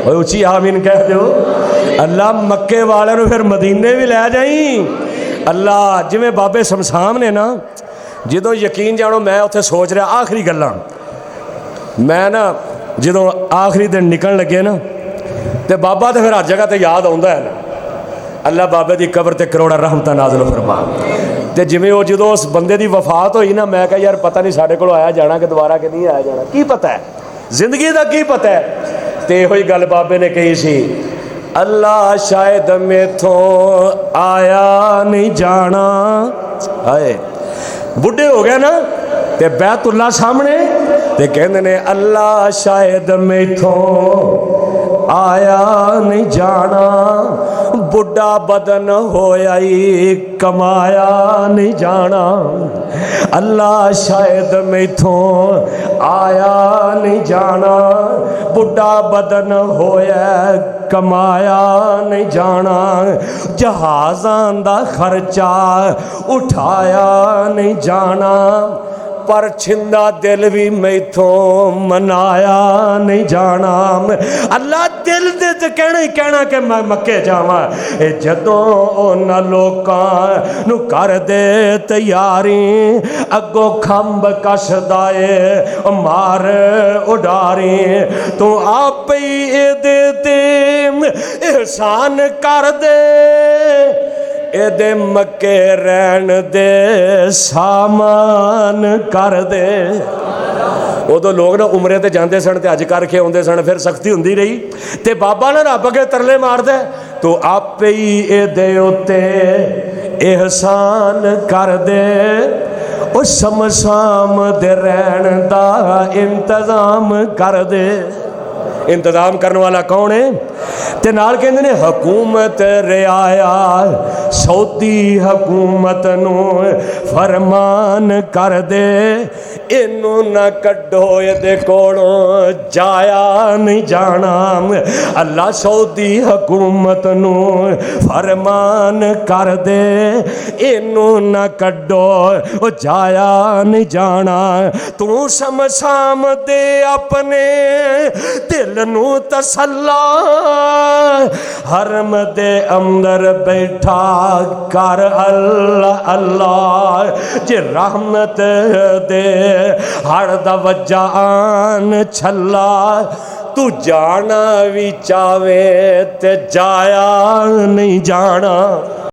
उची आमीन कह दो। अल्लाह मक्के वाले फिर मदीने भी लै जाई। अल्लाह जिमें बाबे शमशान ने ना, जो यकीन जानो मैं उत्थे सोच रहा आखिरी गल्लां मैं ना जो आखिरी दिन निकल लगे ना तो बाबा तो फिर हर जगह तो याद आता है ना। अल्लाह बाबे की कबर ते करोड़ा रहमत नाज़िल फरमा। तो जिमें वो जो उस बंदे की वफात हुई ना, मैं कहा यार पता नहीं साढ़े को आया जाना कि दोबारा कि नहीं आया जाना, की पता है जिंदगी का की पता है। तो यही गल बाबे ने कही सी, अल्लाह शायद मेथों आया नहीं जाना। हाय बुढ़े हो गए ना ते बैतुल्ला सामने ते कहते ने अल्लाह शायद मेथों आया नहीं जाना, बुढ़ा बदन होया ही कमाया नहीं जाना। अल्लाह शायद मेथों आया नहीं जाना, बुढ़ा बदन होया कमाया नहीं जाना। जहाज़ां दा खर्चा उठाया नहीं जाना, पर छिंदा दिल भी मैथों मनाया नहीं जाना। अल्लाह दिल दे ते कहना ही कहना कि मैं मक्के जावां। जदों उन्हां लोकां नूं कर दे तैयारी, अगों खंब कसदा ए मार उडारी, तू आप ही एदे ते एहसान कर दे, एदे मक्के रहन दे सामान कर दे। उदों लोग ना उमरे ते जाते सन ते अज करके आउंदे सन, फिर सख्ती हुंदी रही ते बाबा ना रब अगे तरले मारदा, तो आपे ही एदे उत्ते एहसान कर दे, ओ शमशाम दे रहन दा इंतजाम कर दे। इंतजाम करने वाला कौन है? ते नाल कहंदे ने हुकूमत रियाया सऊदी हुकूमत नूं फरमान कर दे, इनू ना कड्डो इहदे कोलों जाया नहीं जाना। अल्लाह सऊदी हुकूमत नूं फरमान कर दे, इनू ना कड्डो ओ जाया नहीं जाना। तू शमशाम दे अपने दिल नूं तसल्ला, हरम दे अंदर बैठा कर अल्लाह अल्लाह। जे रहमत दे हर दा वज्जा आन छल्ला, तू जाना भी चावे ते जाया नहीं जाना।